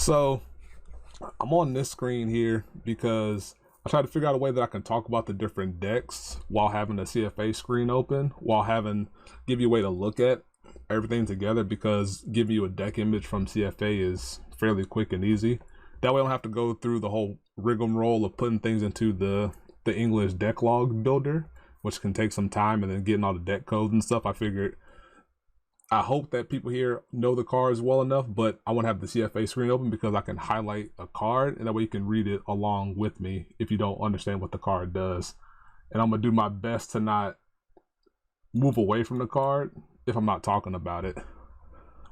So I'm on this screen here because I try to figure out a way that I can talk about the different decks while having the CFA screen open, while give you a way to look at everything together, because giving you a deck image from CFA is fairly quick and easy. That way I don't have to go through the whole rigmarole of putting things into the English deck log builder, which can take some time, and then getting all the deck codes and stuff. I hope that people here know the cards well enough, but I want to have the CFA screen open because I can highlight a card, and that way you can read it along with me if you don't understand what the card does. And I'm going to do my best to not move away from the card if I'm not talking about it,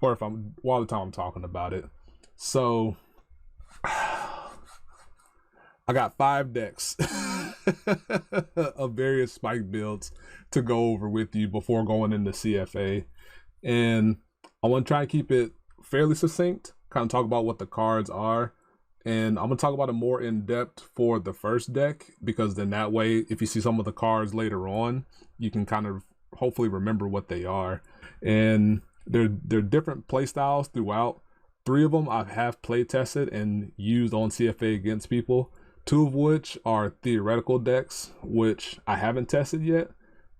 or if I'm while the time I'm talking about it. So I got 5 decks of various spike builds to go over with you before going into CFA. And I want to try and keep it fairly succinct, kind of talk about what the cards are. And I'm going to talk about it more in depth for the first deck, because then that way, if you see some of the cards later on, you can kind of hopefully remember what they are. And they're different play styles throughout. 3 of them I have play tested and used on CFA against people, 2 of which are theoretical decks, which I haven't tested yet.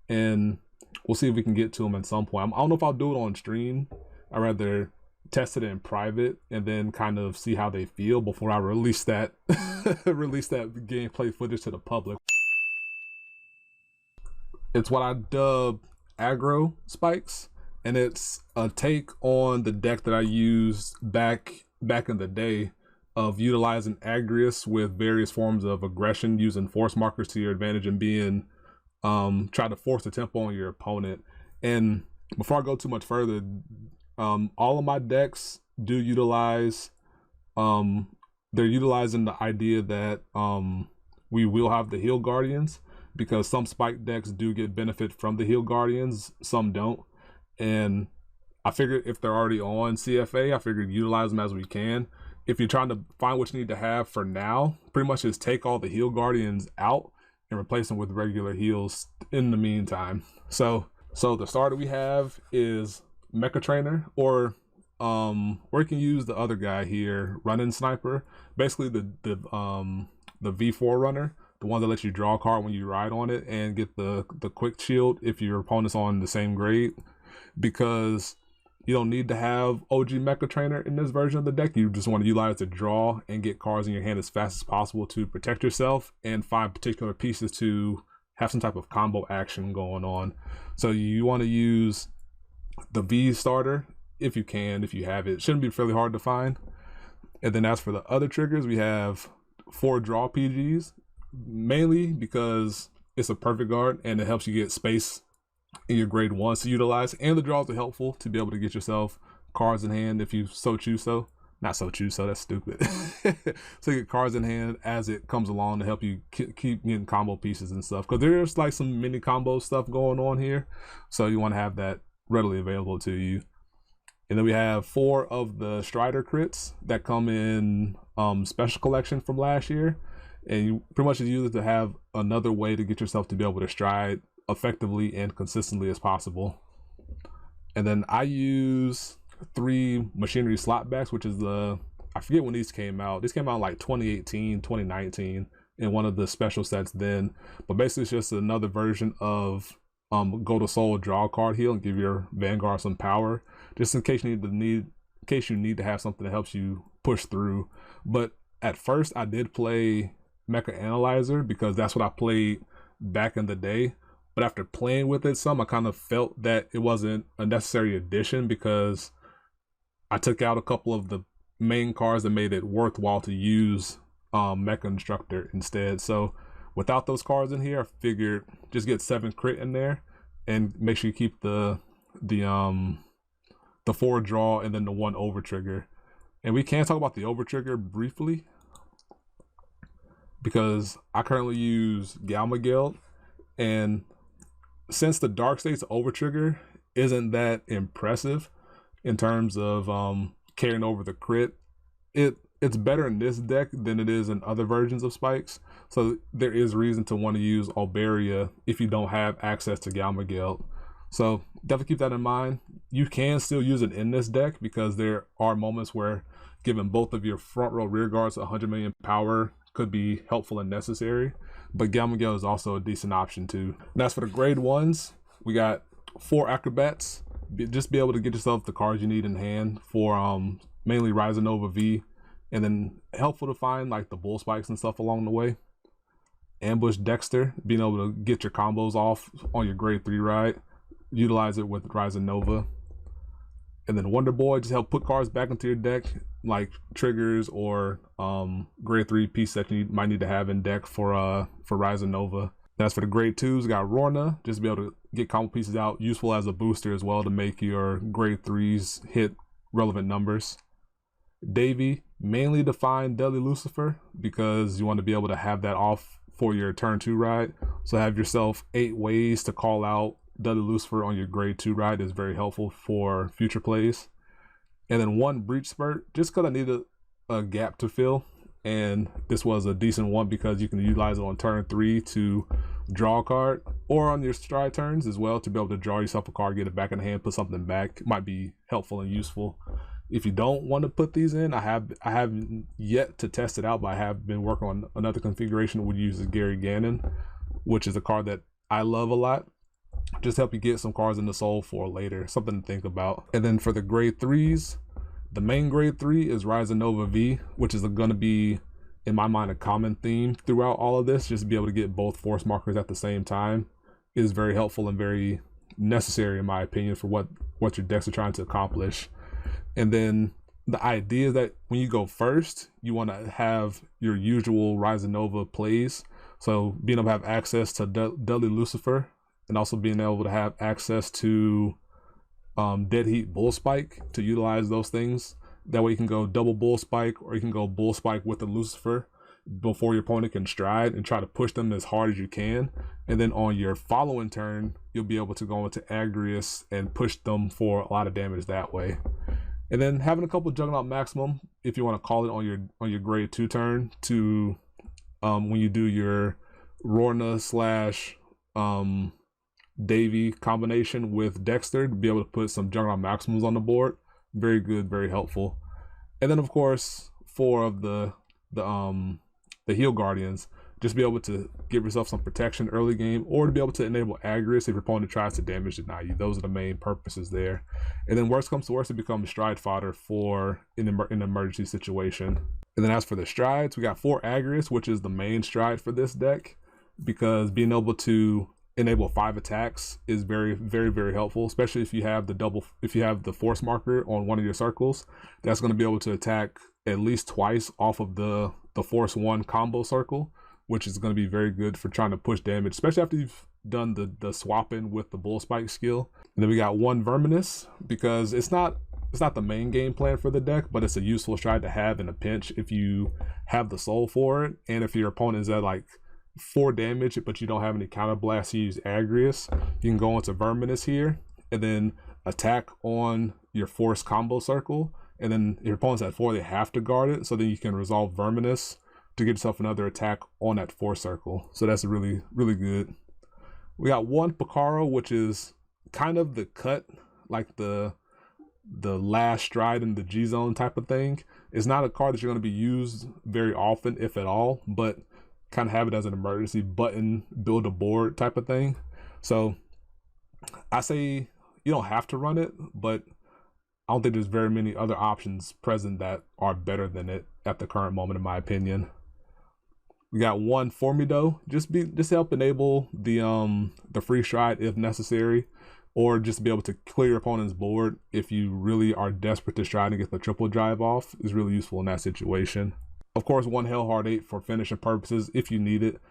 And we'll see if we can get to them at some point. I don't know if I'll do it on stream. I'd rather test it in private and then kind of see how they feel before I release that release that gameplay footage to the public. It's what I dub Aggro Spikes, and it's a take on the deck that I used back in the day of utilizing Agrius with various forms of aggression, using force markers to your advantage and being try to force the tempo on your opponent. And before I go too much further, all of my decks do utilize they're utilizing the idea that we will have the heal guardians, because some spike decks do get benefit from the heal guardians, some don't. And I figured if they're already on CFA, I figured utilize them as we can. If you're trying to find what you need to have for now, pretty much just take all the heal guardians out and replace them with regular heals in the meantime. So the starter we have is Mecha Trainer, or you can use the other guy here, Running Sniper. Basically the V4 runner, the one that lets you draw a card when you ride on it and get the quick shield if your opponent's on the same grade, because you don't need to have OG Mecha Trainer in this version of the deck. You just want to utilize to draw and get cards in your hand as fast as possible to protect yourself and find particular pieces to have some type of combo action going on. So you want to use the V starter if you can, if you have it. It shouldn't be fairly hard to find. And then as for the other triggers, we have 4 draw PGs, mainly because it's a perfect guard and it helps you get space in your grade 1s to utilize, and the draws are helpful to be able to get yourself cards in hand if you so choose so. Not so choose so, that's stupid. So you get cards in hand as it comes along to help you keep getting combo pieces and stuff, because there's like some mini combo stuff going on here, so you want to have that readily available to you. And then we have 4 of the Strider crits that come in special collection from last year, and you pretty much use it to have another way to get yourself to be able to stride effectively and consistently as possible. And then I use 3 machinery slot backs, which is I forget when these came out. These came out in like 2018, 2019 in one of the special sets then. But basically it's just another version of go to soul, draw a card, heal, and give your Vanguard some power, just in case you need to have something that helps you push through. But at first I did play Mecha Analyzer because that's what I played back in the day. But after playing with it some, I kind of felt that it wasn't a necessary addition, because I took out a couple of the main cards that made it worthwhile to use Mecha Instructor instead. So without those cards in here, I figured just get 7 crit in there and make sure you keep the 4 draw and then the 1 over trigger. And we can talk about the over trigger briefly, because I currently use Galmageld, and since the Dark State's over trigger isn't that impressive in terms of carrying over the crit, it's better in this deck than it is in other versions of Spikes. So there is reason to want to use Alberia if you don't have access to Galmageld. So definitely keep that in mind. You can still use it in this deck because there are moments where giving both of your front row rear guards 100 million power could be helpful and necessary. But Galmagale is also a decent option too. And as for the grade 1s, we got 4 acrobats. Just be able to get yourself the cards you need in hand for mainly Rise and Nova V, and then helpful to find like the bull spikes and stuff along the way. Ambush Dexter, being able to get your combos off on your grade 3 ride, utilize it with Rise and Nova. And then Wonder Boy, just help put cards back into your deck, like triggers or grade 3 piece that you might need to have in deck for Rise and Nova. That's for the grade 2s. We got Rorna, just to be able to get combo pieces out, useful as a booster as well to make your grade 3s hit relevant numbers. Davy, mainly to find Deadly Lucifer because you want to be able to have that off for your turn 2 ride. So have yourself 8 ways to call out Deadly Lucifer on your grade 2 ride is very helpful for future plays. And then 1 Breach Spurt, just because I needed a gap to fill. And this was a decent one because you can utilize it on turn 3 to draw a card, or on your stride turns as well to be able to draw yourself a card, get it back in hand, put something back. It might be helpful and useful. If you don't want to put these in, I haven't yet to test it out, but I have been working on another configuration that would use Gary Gannon, which is a card that I love a lot. Just help you get some cards in the soul for later, something to think about. And then for the grade 3s, the main grade 3 is Rise and Nova V, which is going to be, in my mind, a common theme throughout all of this. Just to be able to get both force markers at the same time is very helpful and very necessary, in my opinion, for what your decks are trying to accomplish. And then the idea is that when you go first, you want to have your usual Rise and Nova plays. So being able to have access to Deadly Lucifer, and also being able to have access to Dead Heat Bull Spike to utilize those things. That way you can go double Bull Spike, or you can go Bull Spike with the Lucifer before your opponent can stride and try to push them as hard as you can. And then on your following turn, you'll be able to go into Agrius and push them for a lot of damage that way. And then having a couple Juggernaut Maximum, if you want to call it on your grade 2 turn, to when you do your Rorna / Davy combination with Dexter, to be able to put some Juggernaut Maximums on the board. Very good, very helpful. And then of course 4 of the Heal Guardians, just be able to give yourself some protection early game, or to be able to enable Agrius if your opponent tries to damage deny you. Those are the main purposes there. And then worst comes to worst, it becomes stride fodder for an emergency situation. And then as for the strides, we got 4 Agrius, which is the main stride for this deck, because being able to enable 5 attacks is very, very, very helpful, especially if you have the force marker on one of your circles. That's going to be able to attack at least twice off of the force 1 combo circle, which is going to be very good for trying to push damage, especially after you've done the swapping with the bull spike skill. And then we got 1 Verminous, because it's not the main game plan for the deck, but it's a useful stride to have in a pinch if you have the soul for it, and if your opponent is at like 4 damage but you don't have any counter blasts, you use Agrius, you can go into Verminous here and then attack on your force combo circle, and then your opponent's at 4, they have to guard it, so then you can resolve Verminous to get yourself another attack on that force circle. So that's really, really good. We got 1 Picaro, which is kind of the cut, like the last stride in the G zone type of thing. It's not a card that you're going to be used very often, if at all, but kind of have it as an emergency button, build a board type of thing. So I say you don't have to run it, but I don't think there's very many other options present that are better than it at the current moment, in my opinion. We got 1 Formido, just help enable the free stride if necessary, or just be able to clear your opponent's board if you really are desperate to stride and get the triple drive off, is really useful in that situation. Of course, 1 Hellhard 8 for finishing purposes if you need it.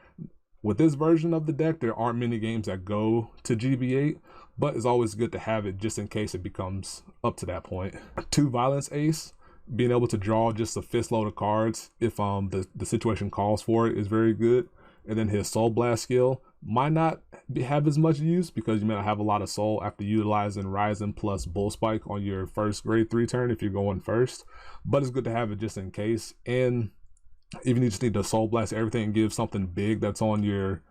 With this version of the deck, there aren't many games that go to GB8, but it's always good to have it just in case it becomes up to that point. 2 Violence Ace, being able to draw just a fist load of cards if the situation calls for it is very good. And then his Soul Blast skill might not have as much use because you may not have a lot of soul after utilizing Rising plus Bull Spike on your first grade 3 turn if you're going first, but it's good to have it just in case. And even you just need to Soul Blast everything and give something big that's on your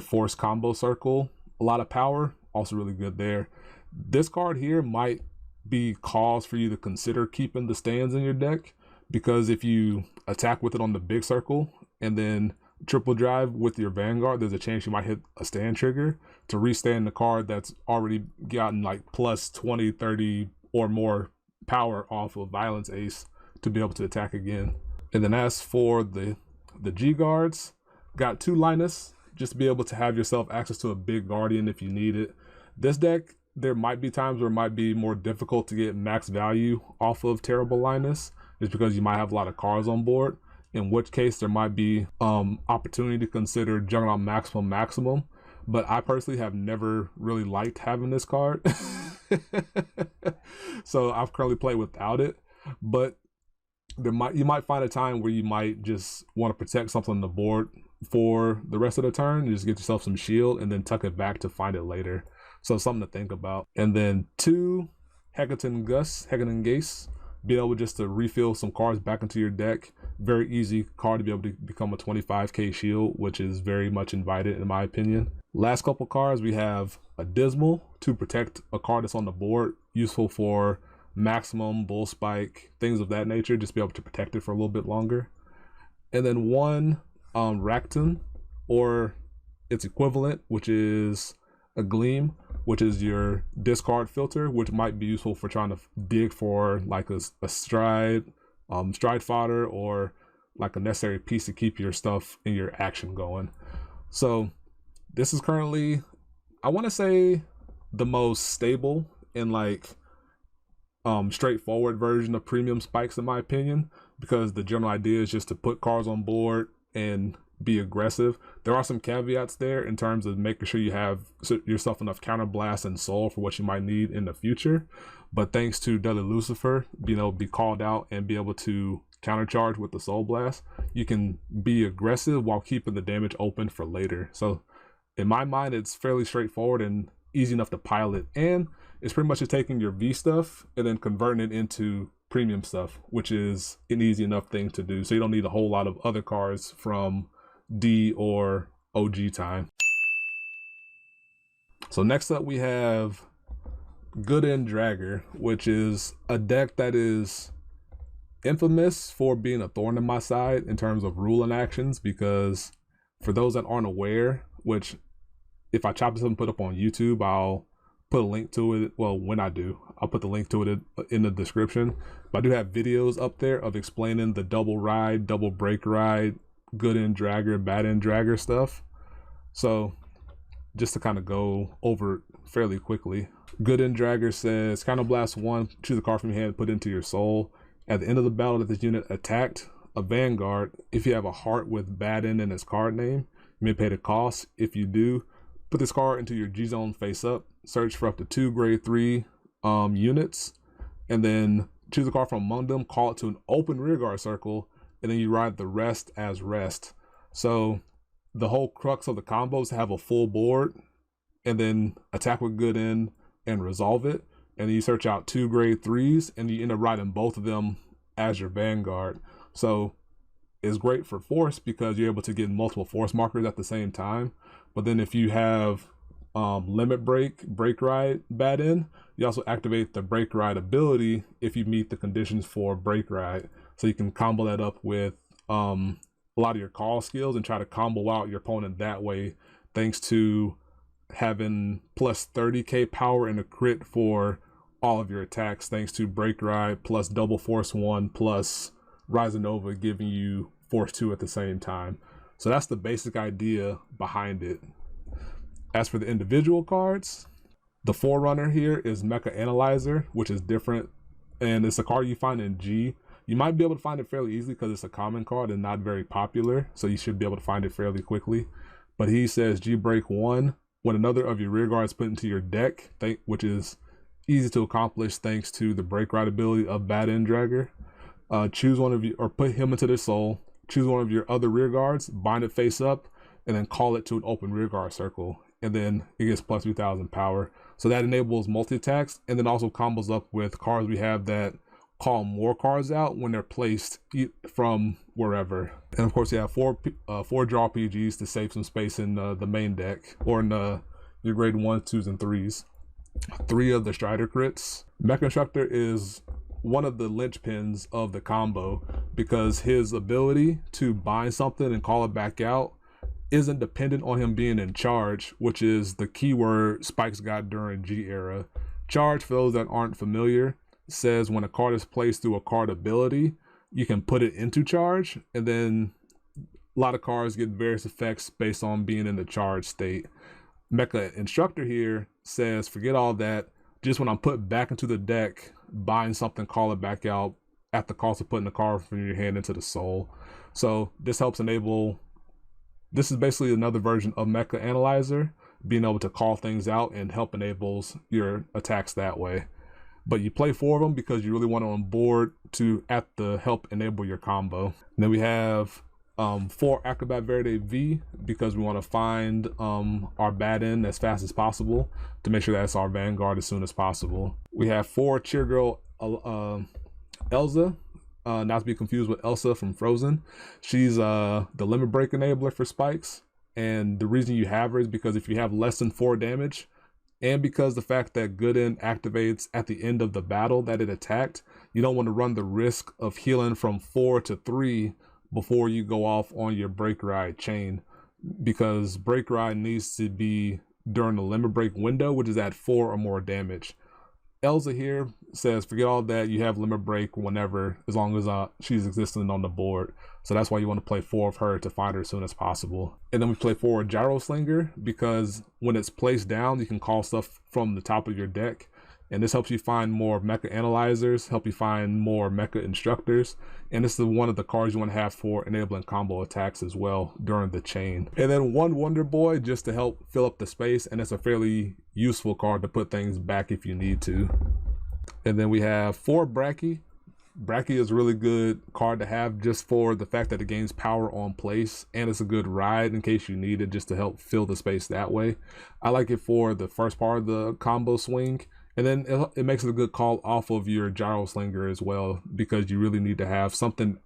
force combo circle a lot of power, also really good there. This card here might be cause for you to consider keeping the stands in your deck, because if you attack with it on the big circle and then triple drive with your Vanguard, there's a chance you might hit a stand trigger to restand the card that's already gotten like plus 20, 30 or more power off of Violence Ace to be able to attack again. And then as for the G guards, got 2 Linus, just to be able to have yourself access to a big Guardian if you need it. This deck, there might be times where it might be more difficult to get max value off of Terrible Linus, just because you might have a lot of cards on board, in which case there might be opportunity to consider Juggernaut Maximum. But I personally have never really liked having this card. So I've currently played without it, but you might find a time where you might just want to protect something on the board for the rest of the turn. You just get yourself some shield and then tuck it back to find it later. So something to think about. And then 2 Hecaton Gase, be able just to refill some cards back into your deck. Very easy card to be able to become a 25k shield, which is very much invited in my opinion. Last couple cards, we have a Dismal to protect a card that's on the board, useful for Maximum, Bull Spike, things of that nature, just be able to protect it for a little bit longer. And then 1 Rakton, or its equivalent, which is a Gleam, which is your discard filter, which might be useful for trying to dig for like a stride fodder, or like a necessary piece to keep your stuff in your action going. So this is currently, I want to say, the most stable and like straightforward version of premium spikes in my opinion, because the general idea is just to put cards on board and be aggressive. There are some caveats there in terms of making sure you have yourself enough counterblast and soul for what you might need in the future. But thanks to Deadly Lucifer being able to be called out and be able to countercharge with the Soul Blast, you can be aggressive while keeping the damage open for later. So in my mind, it's fairly straightforward and easy enough to pilot, and it's pretty much just taking your V stuff and then converting it into premium stuff, which is an easy enough thing to do. So you don't need a whole lot of other cards from D or OG time. So next up we have Good End Dragger, which is a deck that is infamous for being a thorn in my side in terms of rule and actions, because for those that aren't aware, which if I chop this up and put up on YouTube, I'll put a link to it. Well, when I do, I'll put the link to it in the description. But I do have videos up there of explaining the double ride, double break ride, good end dragger, bad end dragger stuff. So just to kind of go over it fairly quickly. Good end dragger says, Counterblast 1, choose a card from your hand, put it into your soul. At the end of the battle that this unit attacked a Vanguard, if you have a heart with bad end in its card name, you may pay the cost. If you do, put this card into your G zone face up, search for up to 2 grade 3 units, and then choose a card from among them, call it to an open rearguard circle, and then you ride the rest as rest. So the whole crux of the combos have a full board, and then attack with good end and resolve it, and then you search out 2 grade 3s, and you end up riding both of them as your Vanguard. So it's great for force because you're able to get multiple force markers at the same time. But then if you have limit break, break ride bad end, you also activate the break ride ability if you meet the conditions for break ride. So you can combo that up with a lot of your call skills and try to combo out your opponent that way, thanks to having plus 30k power and a crit for all of your attacks, thanks to break ride plus double force 1 plus Rise and Nova giving you force 2 at the same time. So that's the basic idea behind it. As for the individual cards, the Forerunner here is Mecha Analyzer, which is different, and it's a card you find in G. You might be able to find it fairly easily because it's a common card and not very popular, so you should be able to find it fairly quickly. But he says G break 1, when another of your rear guards put into your deck, which is easy to accomplish thanks to the break ride ability of Bad End Dragger. Choose one of you, or put him into their soul, choose one of your other rear guards, bind it face up, and then call it to an open rear guard circle. And then it gets plus 3000 power. So that enables multi-attacks, and then also combos up with cards we have that call more cards out when they're placed from wherever. And of course you have four draw PGs to save some space in the main deck, or in the your grade 1s, 2s, and 3s. 3 of the Strider crits. Mecha Instructor is one of the linchpins of the combo because his ability to bind something and call it back out isn't dependent on him being in charge, which is the keyword Spikes got during G era. Charge, for those that aren't familiar, says when a card is placed through a card ability, you can put it into charge, and then a lot of cards get various effects based on being in the charge state. Mecha Instructor here says, forget all that. Just when I'm put back into the deck, bind something, call it back out at the cost of putting the card from your hand into the soul. So this helps enable, this is basically another version of Mecha Analyzer, being able to call things out and help enables your attacks that way. But you play 4 of them because you really want it on board to help enable your combo. And then we have 4 Acrobat Verde V because we want to find our bat in as fast as possible to make sure that's our Vanguard as soon as possible. We have 4 Cheer Girl Elsa, not to be confused with Elsa from Frozen. She's the limit break enabler for Spikes, and the reason you have her is because if you have less than 4 damage, and because the fact that Good End activates at the end of the battle that it attacked, you don't want to run the risk of healing from 4 to 3 before you go off on your break ride chain, because break ride needs to be during the limit break window, which is at 4 or more damage. Elsa here says forget all that, you have limit break whenever, as long as she's existing on the board. So that's why you want to play 4 of her to find her as soon as possible. And then we play 4 Gyro Slinger because when it's placed down, you can call stuff from the top of your deck. And this helps you find more Mecha Analyzers, help you find more Mecha Instructors. And this is one of the cards you want to have for enabling combo attacks as well during the chain. And then 1 Wonder Boy just to help fill up the space. And it's a fairly useful card to put things back if you need to. And then we have 4 Bracky. Bracky is a really good card to have just for the fact that it gains power on place, and it's a good ride in case you need it just to help fill the space that way. I like it for the first part of the combo swing, and then it makes it a good call off of your Gyro Slinger as well, because you really need to have something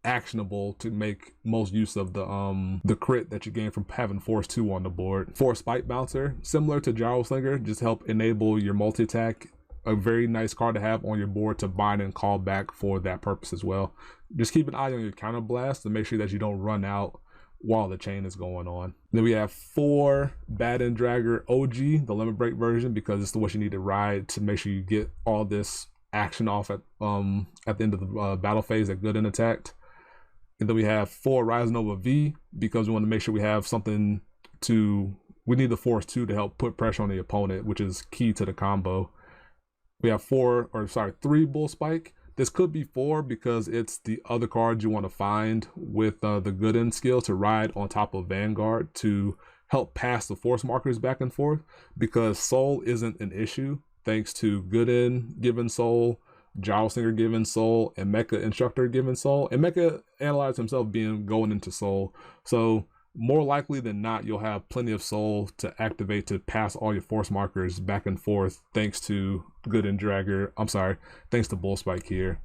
actionable to make most use of the crit that you gain from having Force 2 on the board. 4 Spike Bouncer, similar to Gyro Slinger, just help enable your multi-attack. A very nice card to have on your board to bind and call back for that purpose as well. Just keep an eye on your counter blast to make sure that you don't run out while the chain is going on. Then we have 4 Bad End Dragger OG, the limit break version, because it's the what you need to ride to make sure you get all this action off at the end of the battle phase that Good End attacked. And then we have 4 Rise Nova V because we want to make sure we have something we need the Force 2 to help put pressure on the opponent, which is key to the combo. We have 3 Bull Spike. This could be 4 because it's the other cards you want to find with the Good End skill to ride on top of Vanguard to help pass the force markers back and forth, because Soul isn't an issue thanks to Good End given Soul, Gyro Slinger given Soul, and Mecha Instructor given Soul, and Mecha Analyzer himself going into Soul. So more likely than not, you'll have plenty of Soul to activate to pass all your force markers back and forth thanks to Good End Dragger. Thanks to Bull Spike here.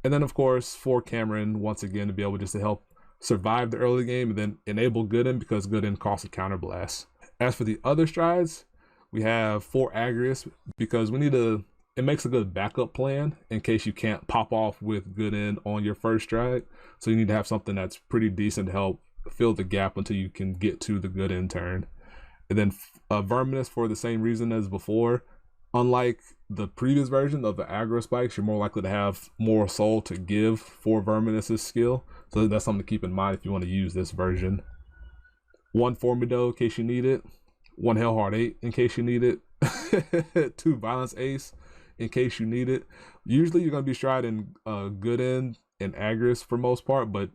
And then of course 4 Cameron once again to be able just to help survive the early game and then enable Good End because Good End costs a counter blast. As for the other strides, we have 4 Agrius because it makes a good backup plan in case you can't pop off with Good End on your first stride. So you need to have something that's pretty decent to help fill the gap until you can get to the Good End turn. And then Verminous for the same reason as before. Unlike the previous version of the Aggro Spikes, you're more likely to have more Soul to give for Verminous's skill. So that's something to keep in mind if you want to use this version. 1 Formido in case you need it. 1 Hellhard 8 in case you need it. 2 Violence Ace in case you need it. Usually you're going to be striding Good End and Agrius for most part, but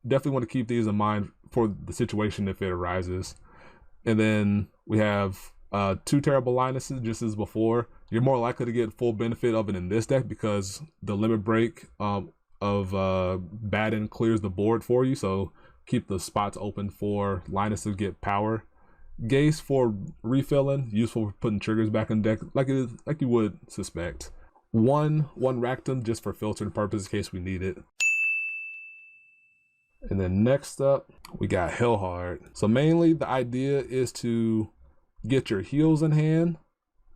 definitely want to keep these in mind for the situation if it arises. And then we have 2 Terrible Linuses just as before. You're more likely to get full benefit of it in this deck because the limit break of Bad End clears the board for you, so keep the spots open for Linus to get power. Gase for refilling, useful for putting triggers back in deck like you would suspect. 1 Ractum just for filtering purposes in case we need it. And then next up, we got Hellhard. So mainly the idea is to get your heals in hand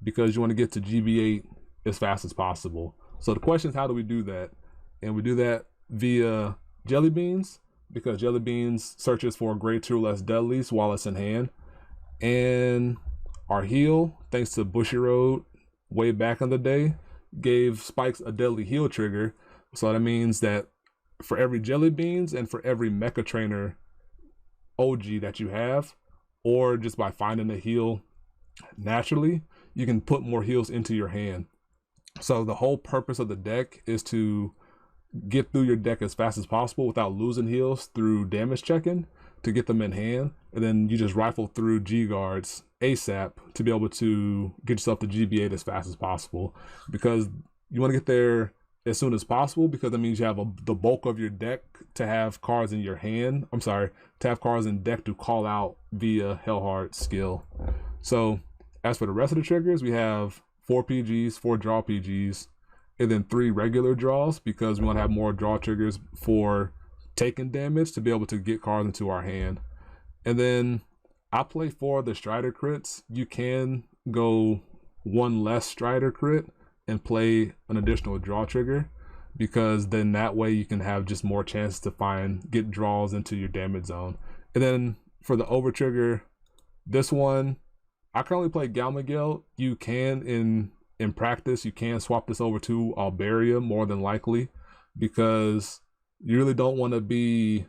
because you want to get to GB8 as fast as possible. So the question is, how do we do that? And we do that via Jelly Beans, because Jelly Beans searches for grade 2 or less deadlies while it's in hand. And our heal, thanks to Bushiroad way back in the day, gave Spikes a deadly heal trigger. So that means that for every Jelly Beans and for every Mecha Trainer OG that you have, or just by finding a heal naturally, you can put more heals into your hand. So the whole purpose of the deck is to get through your deck as fast as possible without losing heals through damage checking to get them in hand, and then you just rifle through G guards ASAP to be able to get yourself to GB8 as fast as possible, because you want to get there as soon as possible, because that means you have the bulk of your deck to have cards in your hand. To have cards in deck to call out via Hellhard skill. So as for the rest of the triggers, we have 4 PGs, 4 draw PGs, and then 3 regular draws, because we want to have more draw triggers for taking damage to be able to get cards into our hand. And then I play 4 of the Strider crits. You can go 1 less Strider crit and play an additional draw trigger, because then that way you can have just more chances to get draws into your damage zone. And then for the over trigger, this one, I currently play Galmagale. You can, in practice, you can swap this over to Alberia more than likely, because you really don't want to be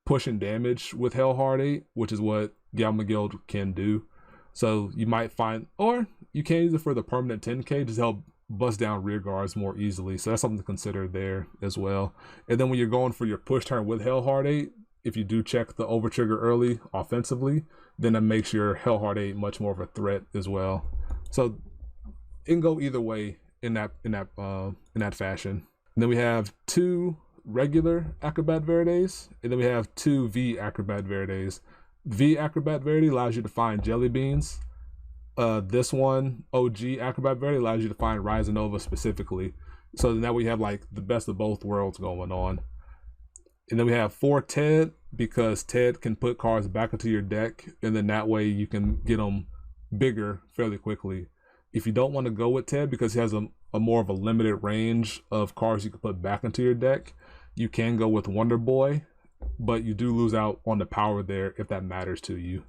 pushing damage with Hellhard 8, which is what Galmagale can do. So you might find, or you can use it for the permanent 10k just to help bust down rear guards more easily. So that's something to consider there as well. And then when you're going for your push turn with Hellhard 8, if you do check the over trigger early offensively, then that makes your Hellhard 8 much more of a threat as well. So it can go either way in that fashion. And then we have 2 regular Acrobat Verdes, and then we have 2 V Acrobat Verdes. V Acrobat Verde allows you to find Jelly Beans. This one, OG Acrobat Verde, allows you to find Rise and Nova specifically. So now we have like the best of both worlds going on. And then we have 4 Ted, because Ted can put cards back into your deck, and then that way you can get them bigger fairly quickly. If you don't want to go with Ted because he has a more of a limited range of cards you can put back into your deck, you can go with Wonder Boy, but you do lose out on the power there if that matters to you.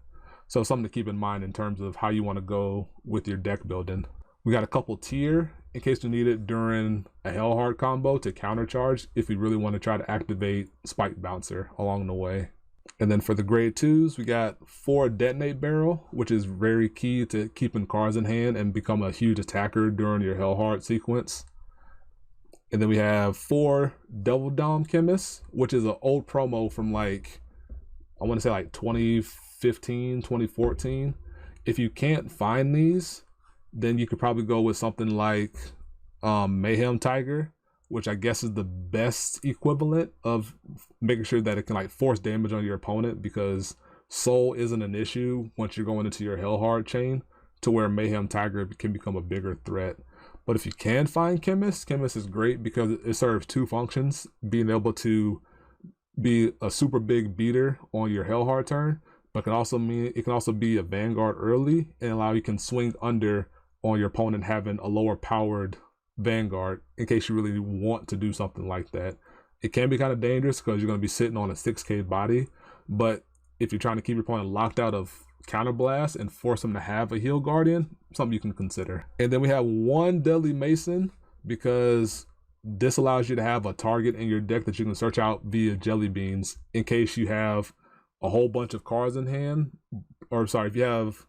So something to keep in mind in terms of how you want to go with your deck building. We got a couple tier in case you need it during a Hellhard combo to countercharge if we really want to try to activate Spike Bouncer along the way. And then for the grade 2s, we got 4 Detonate Barrel, which is very key to keeping cards in hand and become a huge attacker during your Hellhard sequence. And then we have 4 Double Dom Chemists, which is an old promo from like, I want to say like 2015, 2014. If you can't find these, then you could probably go with something like Mayhem Tiger, which I guess is the best equivalent of making sure that it can like force damage on your opponent, because Soul isn't an issue once you're going into your Hellhard chain, to where Mayhem Tiger can become a bigger threat. But if you can find Chemist, Chemist is great because it serves 2 functions: being able to be a super big beater on your Hellhard turn, but it can also be a Vanguard early and allow you can swing under on your opponent having a lower powered Vanguard in case you really want to do something like that. It can be kind of dangerous because you're going to be sitting on a 6k body, but if you're trying to keep your opponent locked out of counterblast and force them to have a heal guardian, something you can consider. And then we have 1 Deadly Mason, because this allows you to have a target in your deck that you can search out via Jelly Beans in case you have a whole bunch of cards in hand, or sorry, if you have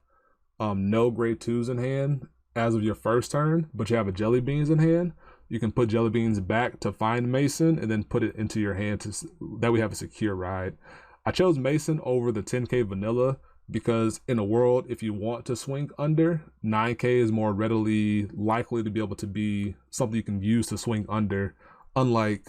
no grade 2s in hand as of your first turn, but you have a Jelly Beans in hand, you can put Jelly Beans back to find Mason and then put it into your hand that we have a secure ride. I chose Mason over the 10k vanilla because in a world, if you want to swing under, 9k is more readily likely to be able to be something you can use to swing under, unlike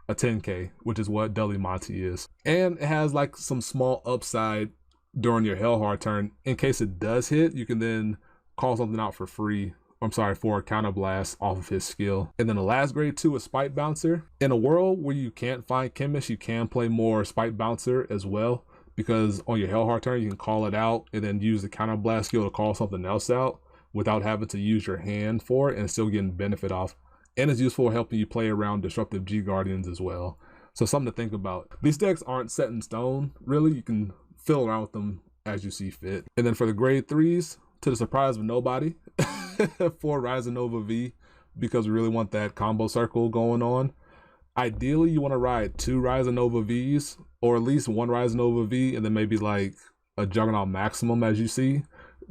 a 10k, which is what Deli Monty is. And it has like some small upside during your Hellhard turn. In case it does hit, you can then call something out for free. For a counterblast off of his skill. And then the last grade 2 is Spike Bouncer. In a world where you can't find Chemist, you can play more Spike Bouncer as well, because on your Hellhard turn, you can call it out and then use the counterblast skill to call something else out without having to use your hand for it and still getting benefit off. And it's useful helping you play around disruptive G Guardians as well. So something to think about. These decks aren't set in stone, really. You can fiddle around with them as you see fit. And then for the grade 3s, to the surprise of nobody, 4 Rising Nova V, because we really want that combo circle going on. Ideally, you want to ride 2 Rising Nova Vs, or at least 1 Rising Nova V, and then maybe like a Juggernaut Maximum as you see,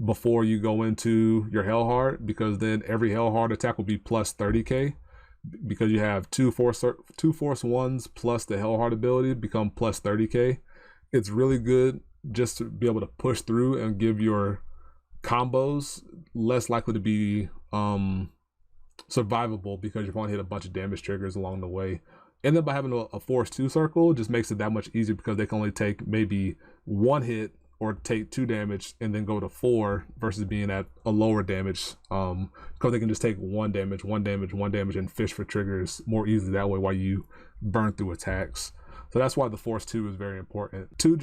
before you go into your Hellhard, because then every Hellhard attack will be plus 30k, because you have 2 force 1s plus the Hellhard ability become plus 30k. It's really good just to be able to push through and give your combos less likely to be survivable, because you're going to hit a bunch of damage triggers along the way. And then by having a force 2 circle just makes it that much easier, because they can only take maybe 1 hit or take 2 damage and then go to 4 versus being at a lower damage, because they can just take 1 damage, 1 damage, 1 damage and fish for triggers more easily that way while you burn through attacks. So that's why the force 2 is very important. 2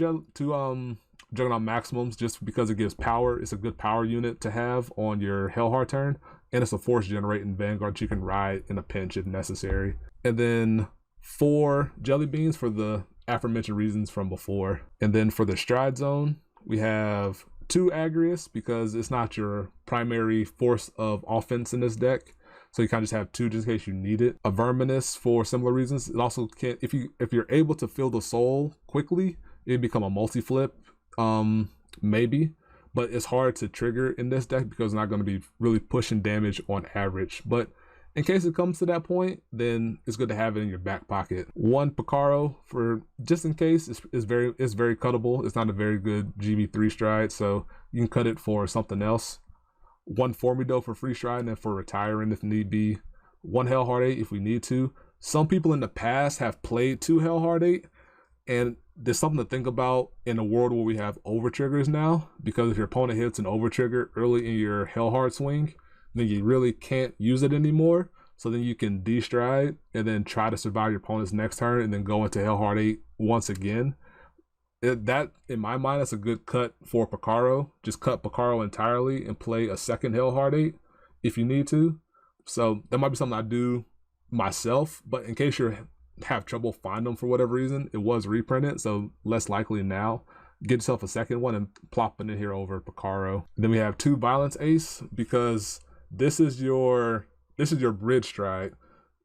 Juggernaut Maximums, just because it gives power. It's a good power unit to have on your Hellhard turn, and it's a force generating Vanguard you can ride in a pinch if necessary. And then 4 Jelly Beans for the aforementioned reasons from before. And then for the Stride Zone, we have 2 Agrius, because it's not your primary force of offense in this deck, so you kind of just have 2 just in case you need it. A Verminous for similar reasons. It also can, if you're able to fill the soul quickly, it'd become a multi-flip, maybe, but it's hard to trigger in this deck because it's not going to be really pushing damage on average. But in case it comes to that point, then it's good to have it in your back pocket. 1 Picaro for just in case is very cuttable. It's not a very good GB3 stride, so you can cut it for something else. 1 Formido for free stride and then for retiring if need be. 1 Hellhard 8 if we need to. Some people in the past have played 2 Hellhard 8, and there's something to think about in a world where we have over triggers now, because if your opponent hits an over trigger early in your Hellhard swing, then you really can't use it anymore. So then you can de-stride and then try to survive your opponent's next turn and then go into Hellhard 8 once again. That, in my mind, is a good cut for Picaro. Just cut Picaro entirely and play a second Hellhard 8 if you need to. So that might be something I do myself, but in case you have trouble finding them for whatever reason, it was reprinted, so less likely now. Get yourself a second one and plop it in here over Picaro. Then we have 2 Violence Ace, because this is your bridge stride,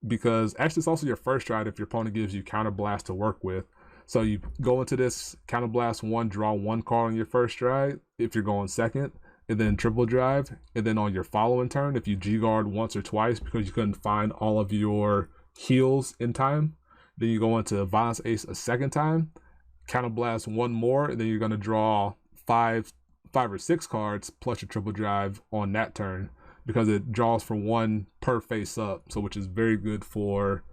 because actually it's also your first stride if your opponent gives you counterblast to work with. So you go into this counterblast 1, draw 1 card on your first stride if you're going second, and then triple drive, and then on your following turn, if you G-guard once or twice because you couldn't find all of your heals in time, then you go into Violence Ace a second time, counterblast 1 more, and then you're going to draw 5 or 6 cards plus your triple drive on that turn, because it draws for 1 per face up, so which is very good for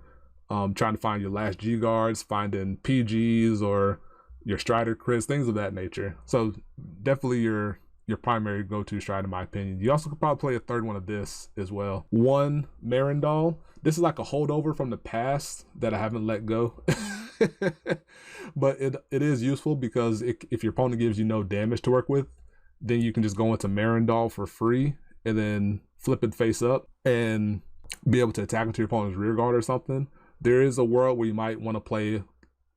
trying to find your last G guards, finding PGs or your Strider crits, things of that nature. So definitely your primary go-to stride in my opinion. You also could probably play a third one of this as well. 1 Marindal. This is like a holdover from the past that I haven't let go. But it is useful because if your opponent gives you no damage to work with, then you can just go into Marindal for free and then flip it face up and be able to attack into your opponent's rear guard or something. There is a world where you might want to play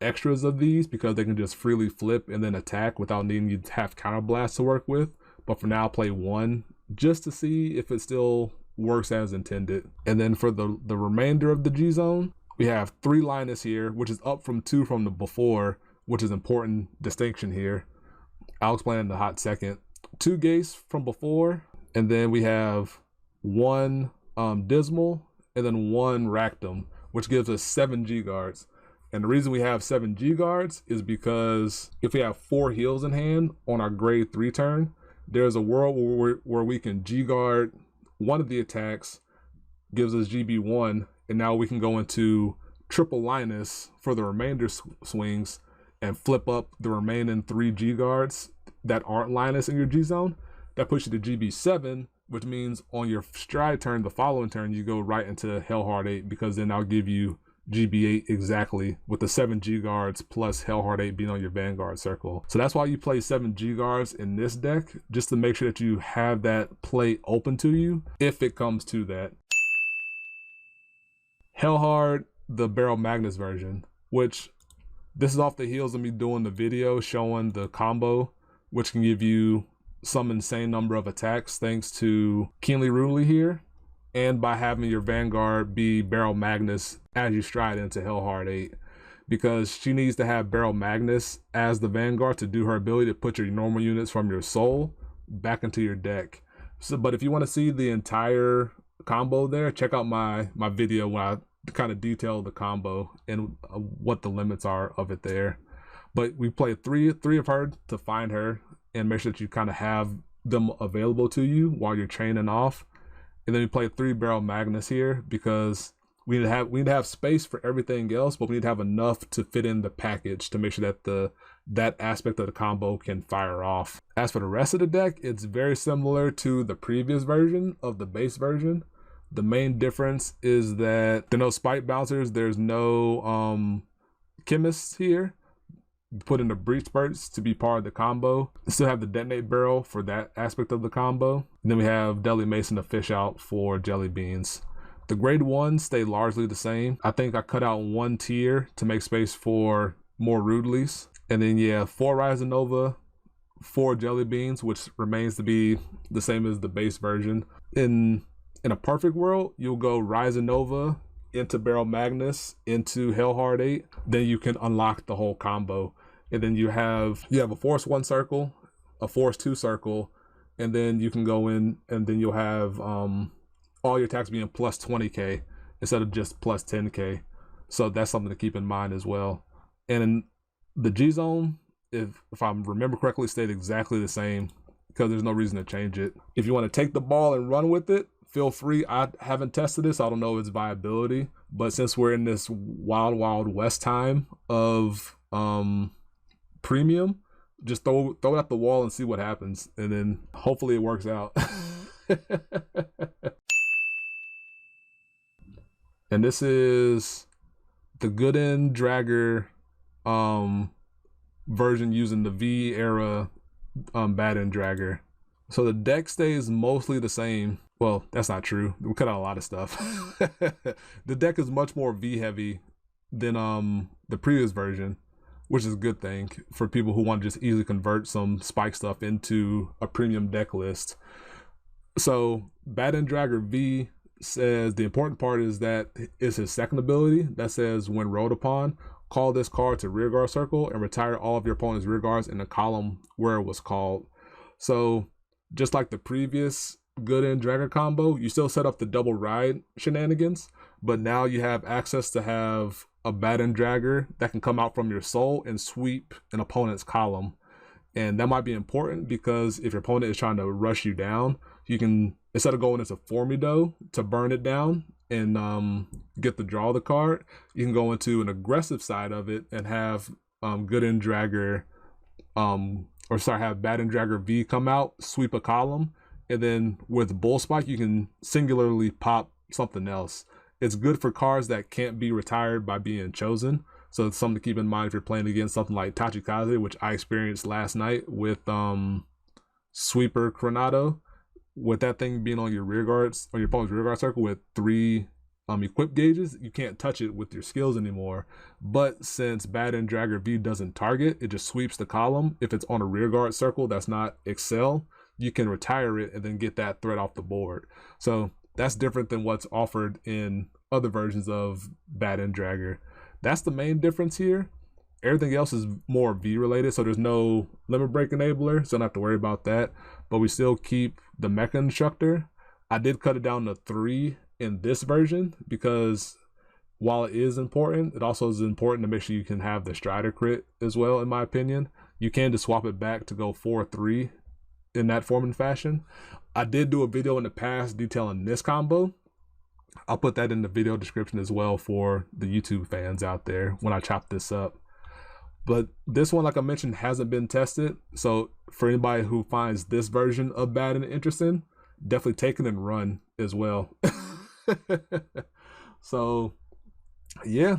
extras of these because they can just freely flip and then attack without needing you to have counterblast to work with. But for now, play 1 just to see if it still works as intended. And then for the remainder of the G zone, we have 3 Linus here, which is up from 2 from the before, which is important distinction here. I'll explain in a hot second. 2 Gase from before, and then we have 1 Dismal, and then 1 Ractum, which gives us 7 G guards. And the reason we have 7 G guards is because if we have 4 heals in hand on our grade 3 turn, there's a world where we can G guard one of the attacks, gives us GB1, and now we can go into triple Linus for the remainder swings and flip up the remaining 3 G guards that aren't Linus in your G zone. That puts you to GB7, which means on your stride turn, the following turn, you go right into Hellhard 8, because then I'll give you GB8 exactly, with the 7 G guards plus Hellhard 8 being on your Vanguard circle. So that's why you play 7 G guards in this deck, just to make sure that you have that play open to you if it comes to that. Hellhard, the Baro Magnus version, which this is off the heels of me doing the video showing the combo, which can give you some insane number of attacks thanks to Keenly Rudely here, and by having your Vanguard be Baro Magnus as you stride into Hellhard 8, because she needs to have Baro Magnus as the Vanguard to do her ability to put your normal units from your soul back into your deck. So, but if you want to see the entire combo there, check out my video where I kind of detail the combo and what the limits are of it there. But we play three of her to find her and make sure that you kind of have them available to you while you're training off. And then we play 3 Baro Magnus here because we need to have space for everything else, but we need to have enough to fit in the package to make sure that that aspect of the combo can fire off. As for the rest of the deck, it's very similar to the previous version of the base version. The main difference is that there are no spike bouncers, there's no chemists here. Put in the breach spurts to be part of the combo. Still have the detonate barrel for that aspect of the combo. And then we have Deadly Mason to fish out for jelly beans. The grade 1 stay largely the same. I think I cut out 1 tier to make space for more Rudeleys. And then yeah, 4 Rising Nova, 4 jelly beans, which remains to be the same as the base version. In a perfect world, you'll go Rising Nova into Baro Magnus into Hellhard 8. Then you can unlock the whole combo. And then you have a Force 1 circle, a Force 2 circle, and then you can go in and then you'll have all your attacks being plus 20k instead of just plus 10k. So that's something to keep in mind as well. And in the G zone, if I remember correctly, stayed exactly the same because there's no reason to change it. If you want to take the ball and run with it, feel free. I haven't tested this, so I don't know its viability. But since we're in this wild, wild west time of premium, just throw it at the wall and see what happens, and then hopefully it works out. And this is the Gooden Dragger version using the V era Bad End Dragger. So the deck stays mostly the same. Well, that's not true. We cut out a lot of stuff. The deck is much more V heavy than the previous version, which is a good thing for people who want to just easily convert some spike stuff into a premium deck list. So Bad End Dragger V says the important part is that it's his second ability that says when rolled upon, call this card to rearguard circle and retire all of your opponent's rearguards in the column where it was called. So just like the previous Gooden Dragger combo, you still set up the double ride shenanigans, but now you have access to have a Bad End Dragger that can come out from your soul and sweep an opponent's column. And that might be important because if your opponent is trying to rush you down, you can, instead of going into Formido to burn it down and get the draw of the card, you can go into an aggressive side of it and have Gooden Dragger, have Bad End Dragger V come out, sweep a column, and then with Bull Spike, you can singularly pop something else. It's good for cards that can't be retired by being chosen. So it's something to keep in mind if you're playing against something like Tachikaze, which I experienced last night with Sweeper Coronado. With that thing being on your rear guards, or your opponent's rear guard circle with 3 equip gauges, you can't touch it with your skills anymore. But since Bad End Dragger V doesn't target, it just sweeps the column. If it's on a rear guard circle that's not Excel, you can retire it and then get that threat off the board. So that's different than what's offered in other versions of Bad End Dragger. That's the main difference here. Everything else is more V related, so there's no limit break enabler, so don't have to worry about that. But we still keep the Mecha Instructor. I did cut it down to 3 in this version because while it is important, it also is important to make sure you can have the Strider crit as well, in my opinion. You can just swap it back to go 4-3 in that form and fashion. I did do a video in the past detailing this combo. I'll put that in the video description as well for the YouTube fans out there when I chop this up. But this one, like I mentioned, hasn't been tested. So for anybody who finds this version of Bad and interesting, definitely take it and run as well. So Yeah.